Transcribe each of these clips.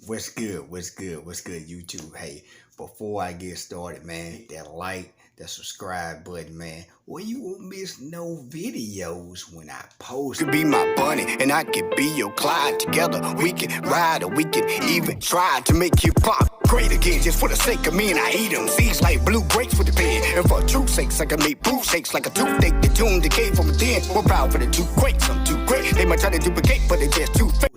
What's good? What's good? What's good, YouTube? Hey, before I get started, man, that like, that subscribe button, man. Well, you won't miss no videos when I post. You could be my bunny, and I could be your Clyde. Together, we can ride, or we can even try to make you pop great again, just for the sake of me. And I eat them seeds like blue grapes with the pen. And for truth's sakes, I can make proof shakes like a toothache. The tune decay from within. We're proud for the two greats. I'm too great. They might try to duplicate, but they're just too fake.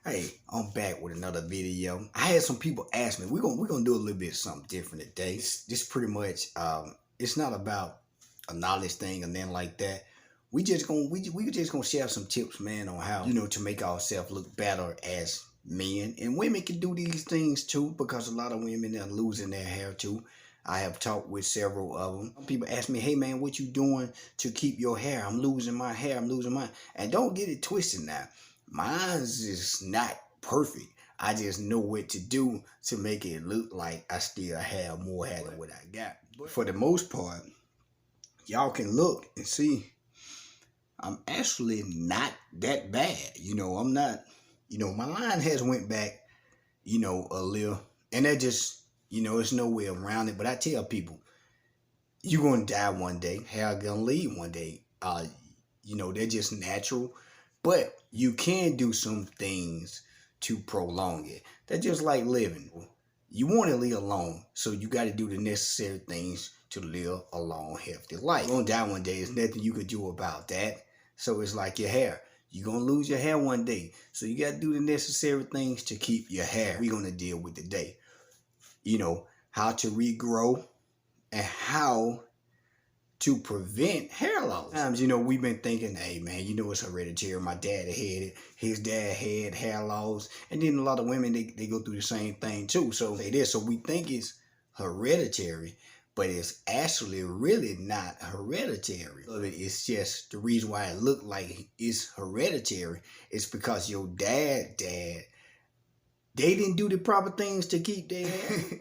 Hey, I'm back with another video. I had some people ask me, we're gonna do a little bit of something different today. This pretty much it's not about a knowledge thing and then like that. We just gonna share some tips, man, on how, to make ourselves look better as men. And women can do these things too, because a lot of women are losing their hair too. I have talked with several of them. People ask me, hey man, what you doing to keep your hair? I'm losing my hair, I'm losing mine. And don't get it twisted now. Mine's is not perfect. I just know what to do to make it look like I still have more hair than what I got. But for the most part, y'all can look and see I'm actually not that bad. I'm not, my line has went back, a little. And that just, it's no way around it. But I tell people, you're going to die one day. Hair going to leave one day. They're just natural. But you can do some things to prolong it. That's just like living. You want to live long, so you got to do the necessary things to live a long, healthy life. You're going to die one day. There's nothing you could do about that. So it's like your hair. You're going to lose your hair one day. So you got to do the necessary things to keep your hair. We're going to deal with today. How to regrow and how to prevent hair loss. Sometimes, we've been thinking, hey man, it's hereditary. My dad had it. His dad had hair loss. And then a lot of women, they go through the same thing too. So we think it's hereditary, but it's actually really not hereditary. It's just the reason why it looked like it's hereditary is because your dad, they didn't do the proper things to keep their hair.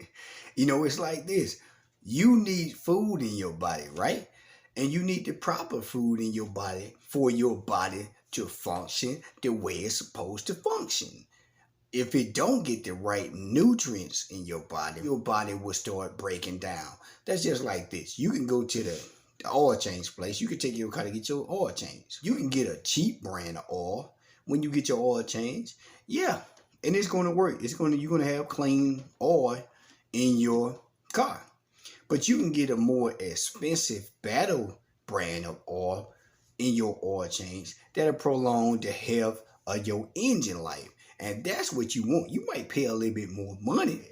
It's like this. You need food in your body, right? And you need the proper food in your body for your body to function the way it's supposed to function. If it don't get the right nutrients in your body will start breaking down. That's just like this. You can go to the oil change place. You can take your car to get your oil change. You can get a cheap brand of oil when you get your oil change. Yeah, and it's going to work. You're going to have clean oil in your car. But you can get a more expensive battle brand of oil in your oil change that'll prolong the health of your engine life. And that's what you want. You might pay a little bit more money.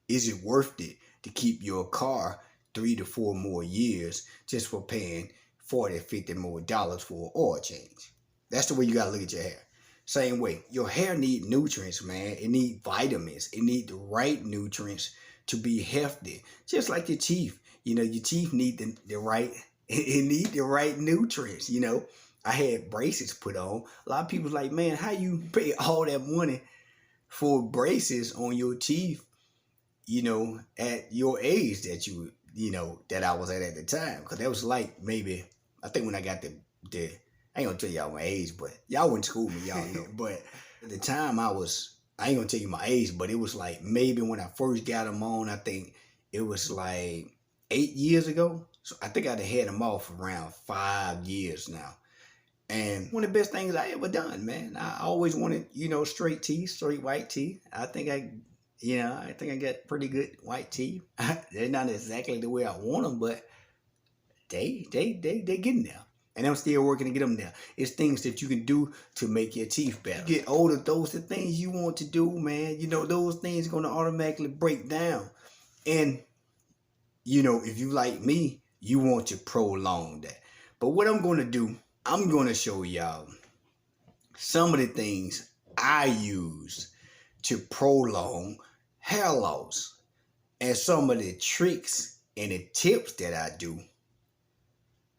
Is it worth it to keep your car 3 to 4 more years just for paying $40, $50 more for an oil change? That's the way you gotta look at your hair. Same way, your hair needs nutrients, man. It needs vitamins. It needs the right nutrients to be healthy. Just like your teeth. Your teeth need the right, it need the right nutrients, I had braces put on. A lot of people's like, man, how you pay all that money for braces on your teeth, at your age that I was at the time? Because that was like maybe, I think when I got the I ain't gonna tell y'all my age, but y'all went to school with me, y'all know. But at the time I ain't gonna tell you my age, but it was like maybe when I first got them on, I think it was like 8 years ago. So I think I'd had them off around 5 years now. And one of the best things I ever done, man. I always wanted, straight teeth, straight white teeth. I think I got pretty good white teeth. They're not exactly the way I want them, but they getting there. And I'm still working to get them there. It's things that you can do to make your teeth better. You get older, those are things you want to do, man. Those things are going to automatically break down. And, if you like me, you want to prolong that. But what I'm going to do, I'm going to show y'all some of the things I use to prolong hair loss. And some of the tricks and the tips that I do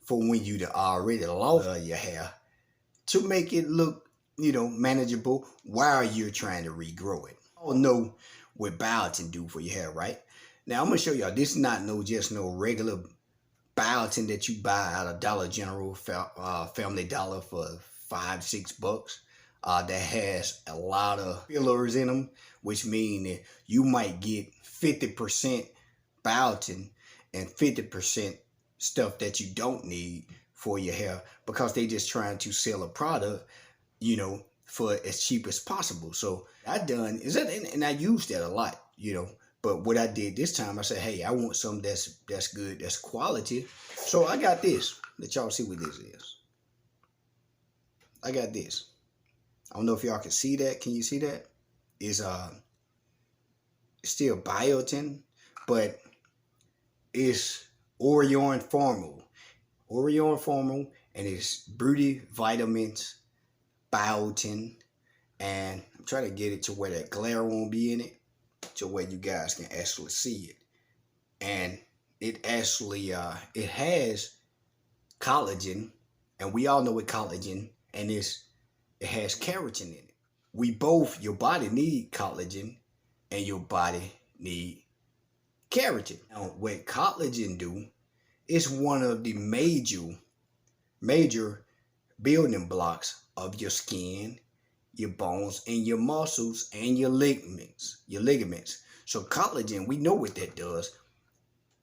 for when you already lost your hair to make it look, manageable while you're trying to regrow it. All know what biotin do for your hair, right? Now I'm gonna show y'all. This is not just no regular biotin that you buy out of Dollar General, Family Dollar for $5-6. that has a lot of fillers in them, which mean that you might get 50% biotin and 50% stuff that you don't need for your hair because they just trying to sell a product, for as cheap as possible. So I done is that, and I use that a lot. But what I did this time, I said, hey, I want something that's good, that's quality. So I got this. Let y'all see what this is. I got this. I don't know if y'all can see that. Can you see that? It's still biotin, but it's Orion Formal. Orion Formal, and it's Broody Vitamins, biotin, and I'm trying to get it to where that glare won't be in it, to where you guys can actually see it. And it actually it has collagen, and we all know what collagen, and it has keratin in it. Your body need collagen, and your body need keratin. Now, what collagen do is one of the major building blocks of your skin, your bones, and your muscles, and your ligaments. So collagen, we know what that does.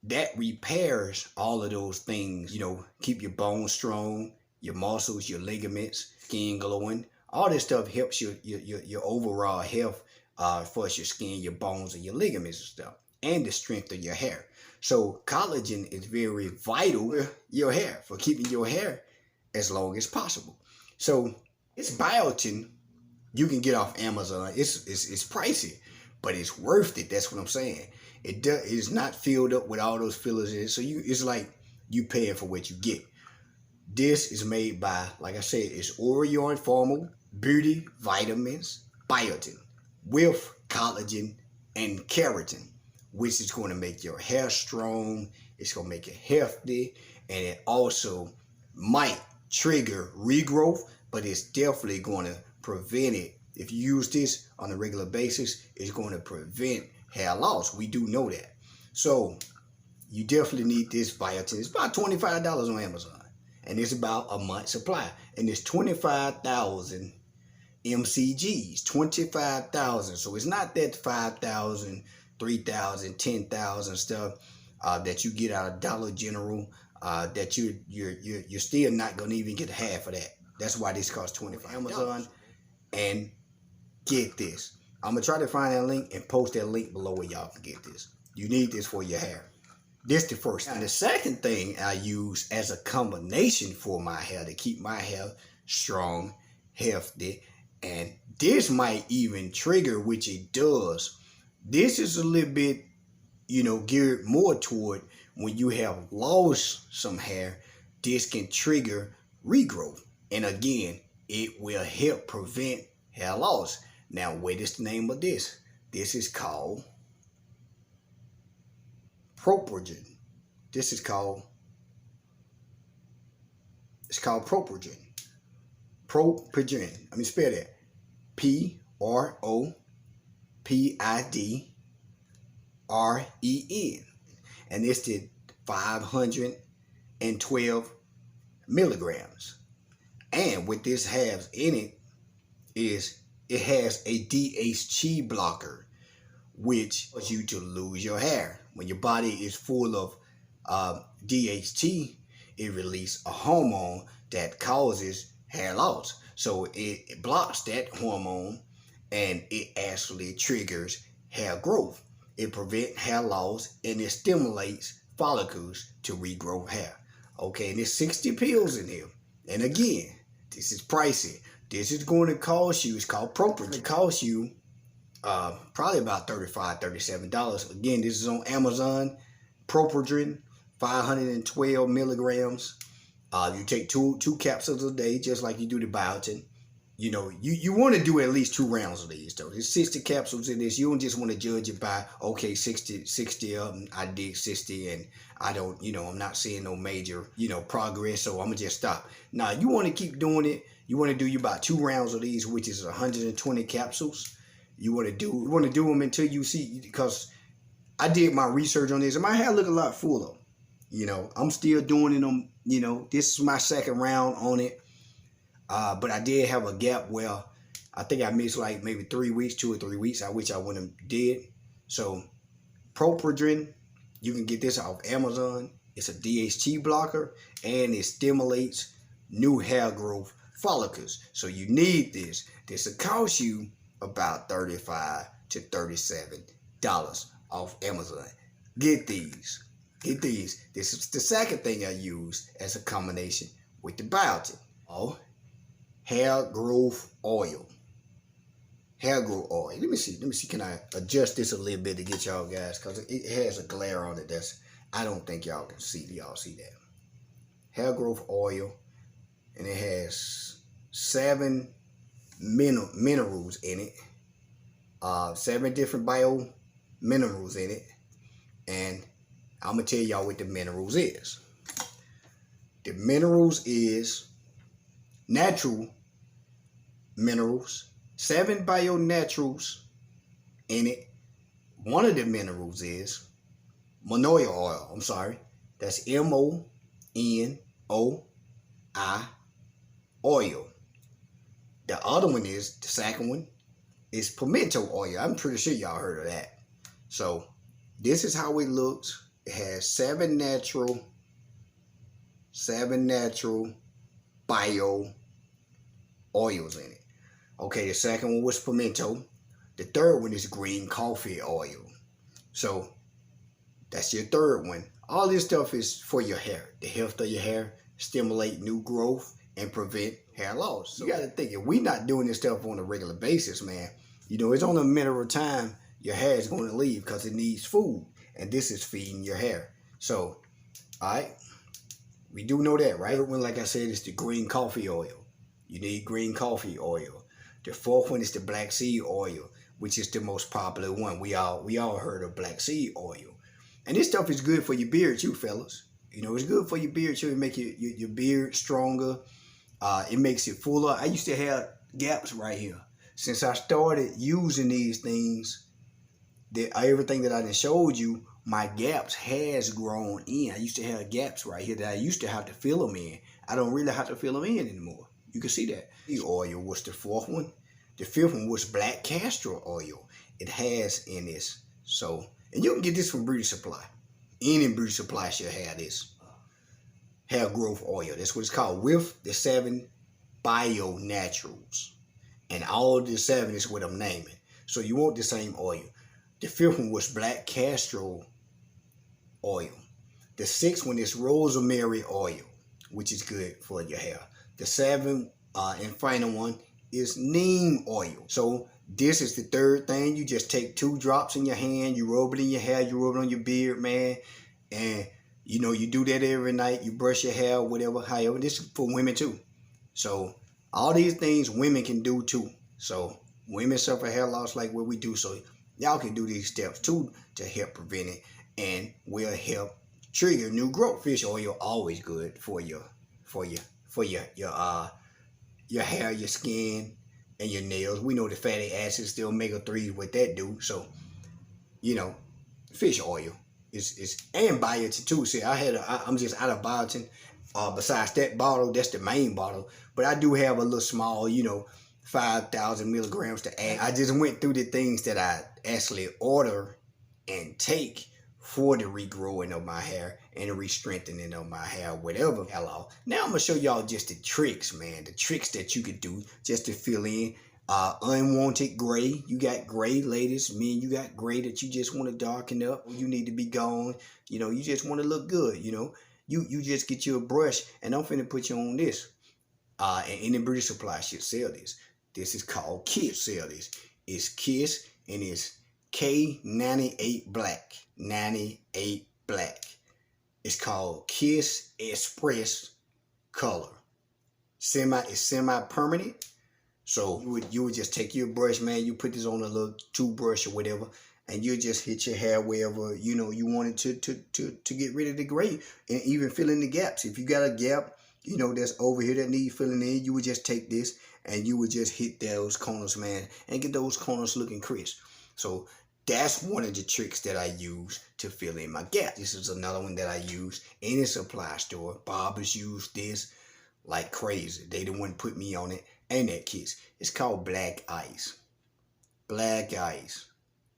That repairs all of those things, keep your bones strong, your muscles, your ligaments, skin glowing. All this stuff helps your overall health for your skin, your bones, and your ligaments and stuff, and the strength of your hair. So collagen is very vital for your hair, for keeping your hair as long as possible. So it's biotin you can get off Amazon. It's pricey, but it's worth it. That's what I'm saying. It is not filled up with all those fillers in it. So it's like you paying for what you get. This is made by, like I said, it's Orion Formal Beauty Vitamins Biotin with collagen and keratin, which is going to make your hair strong. It's going to make it healthy, and it also might trigger regrowth, but it's definitely going to prevent it. If you use this on a regular basis, it's going to prevent hair loss. We do know that. So you definitely need this biotin. It's about $25 on Amazon, and it's about a month supply, and it's 25,000 mcgs, 25,000. So it's not that 5,000, 3,000, 10,000 stuff that you get out of Dollar General. That you're still not gonna even get half of that. That's why this costs $25. Amazon, and get this. I'm gonna try to find that link and post that link below where y'all can get this. You need this for your hair. This the first thing. And the second thing I use as a combination for my hair to keep my hair strong, healthy, and this might even trigger, which it does. This is a little bit, geared more toward when you have lost some hair. This can trigger regrowth. And again, it will help prevent hair loss. Now, what is the name of this? This is called Propriogen. It's called Propriogen. Propriogen. Let me spell that. Propidren. And it's the 512 milligrams. And what this has in it is it has a DHT blocker, which causes you to lose your hair. When your body is full of DHT, it releases a hormone that causes hair loss. So it blocks that hormone, and it actually triggers hair growth. It prevents hair loss, and it stimulates follicles to regrow hair. Okay, and there's 60 pills in here. And again, this is pricey. This is going to cost you, it's called Propriogen. It costs you probably about $35, $37. Again, this is on Amazon. Propriogen, 512 milligrams. You take two capsules a day, just like you do the biotin. You want to do at least 2 rounds of these, though. There's 60 capsules in this. You don't just want to judge it by, okay, 60 of them. I did 60, and I don't, I'm not seeing no major, progress, so I'm going to just stop. Now, you want to keep doing it. You want to do about 2 rounds of these, which is 120 capsules. You want to do them until you see, because I did my research on this, and my hair look a lot fuller. I'm still doing it on, this is my second round on it. But I did have a gap where, I think I missed like maybe 3 weeks, 2 or 3 weeks. I wish I wouldn't have did. So Propriogen, you can get this off Amazon. It's a DHT blocker and it stimulates new hair growth follicles. So you need this. This will cost you about $35 to $37 off Amazon. Get these. Get these. This is the second thing I use as a combination with the biotin. Oh, hair growth oil. Hair growth oil. Let me see. Can I adjust this a little bit to get y'all guys? Because it has a glare on it that's, I don't think y'all can see. Y'all see that? Hair growth oil. And it has 7 minerals in it. 7 different bio minerals in it. And I'm going to tell y'all what the minerals is. The minerals is natural minerals. 7 bio naturals in it. One of the minerals is monoi oil. I'm sorry. That's MONOI oil. The other one is, the second one, is pimento oil. I'm pretty sure y'all heard of that. So this is how it looks. It has 7 natural bio oils in it. Okay, the second one was pimento. The third one is green coffee oil. So that's your third one. All this stuff is for your hair. The health of your hair, stimulate new growth, and prevent hair loss. So you got to think, if we're not doing this stuff on a regular basis, man, you know, it's only a matter of time your hair is going to leave because it needs food. And this is feeding your hair. So, all right, we do know that, right? Third one, like I said, is the green coffee oil. You need green coffee oil. The fourth one is the black seed oil, which is the most popular one. We all heard of black seed oil. And this stuff is good for your beard too, fellas. You know, it's good for your beard too. It makes your beard stronger. It makes it fuller. I used to have gaps right here. Since I started using these things, everything that I done showed you, my gaps has grown in. I used to have gaps right here that I used to have to fill them in. I don't really have to fill them in anymore. You can see that. The oil was the fourth one. The fifth one was black castor oil. It has in this. So, and you can get this from Beauty Supply. Any beauty supply should have this. Hair growth oil. That's what it's called. With the 7 bio naturals. And all the 7 is what I'm naming. So you want the same oil. The fifth one was black castor oil. The sixth one is rosemary oil, which is good for your hair. The 7th and final one is neem oil. So this is the third thing. You just take 2 drops in your hand. You rub it in your hair. You rub it on your beard, man. And you know, you do that every night. You brush your hair, whatever, however. This is for women too. So all these things women can do too. So women suffer hair loss like what we do. So y'all can do these steps too to help prevent it and will help trigger new growth. Fish oil always good for your hair, your skin, and your nails. We know the fatty acids, the omega-3s, what that do. So, you know, fish oil is and biotin too. See, I'm just out of biotin. Besides that bottle, that's the main bottle. But I do have a little small, you know, 5,000 milligrams to add. I just went through the things that I actually order and take for the regrowing of my hair and the re-strengthening of my hair, whatever. Hello. Now I'm gonna show y'all just the tricks, man. The tricks that you could do just to fill in unwanted gray. You got gray, ladies, men, you got gray that you just want to darken up. You need to be gone. You know, you just want to look good, you know. You just get you a brush, and I'm finna put you on this. And any beauty supply should sell this. This is called Kiss. Sell this. It's Kiss, and it's K98 Black. 98 Black. It's called Kiss Express Color. It's semi-permanent. So you would just take your brush, man. You put this on a little toothbrush or whatever, and you just hit your hair wherever you know you want it to get rid of the gray and even fill in the gaps. If you got a gap, you know, that's over here that need filling in, you would just take this and you would just hit those corners, man, and get those corners looking crisp. So that's one of the tricks that I use to fill in my gap. This is another one that I use in a supply store. Barbers use this like crazy. They the one put me on it. Ain't that kids? It's called black ice. Black ice.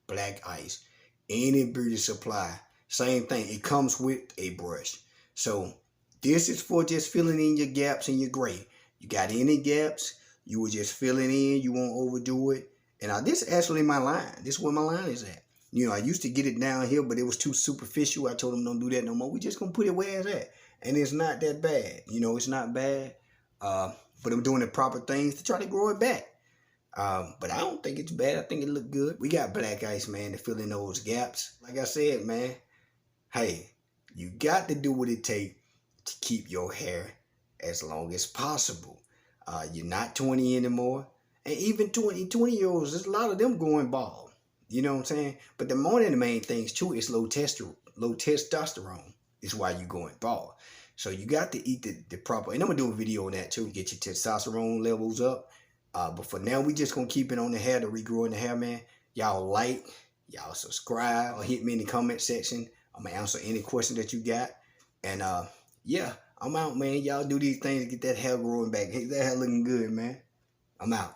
Black ice. Any beauty supply. Same thing. It comes with a brush. So this is for just filling in your gaps in your gray. You got any gaps, you will just fill it in. You won't overdo it. And this is actually my line. This is where my line is at. You know, I used to get it down here, but it was too superficial. I told them don't do that no more. We just gonna put it where it's at. And it's not that bad. You know, it's not bad. But I'm doing the proper things to try to grow it back. But I don't think it's bad. I think it look good. We got black ice, man, to fill in those gaps. Like I said, man, hey, you got to do what it takes to keep your hair as long as possible. You're not 20 anymore. And even 20-year-olds, there's a lot of them going bald. You know what I'm saying? But one of the main things, too, is low testosterone is why you're going bald. So you got to eat the proper, and I'm going to do a video on that, too, get your testosterone levels up. But for now, we just going to keep it on the hair, the regrowing the hair, man. Y'all like, y'all subscribe, or hit me in the comment section. I'm going to answer any question that you got. And yeah, I'm out, man. Y'all do these things to get that hair growing back. Get that hair looking good, man. I'm out.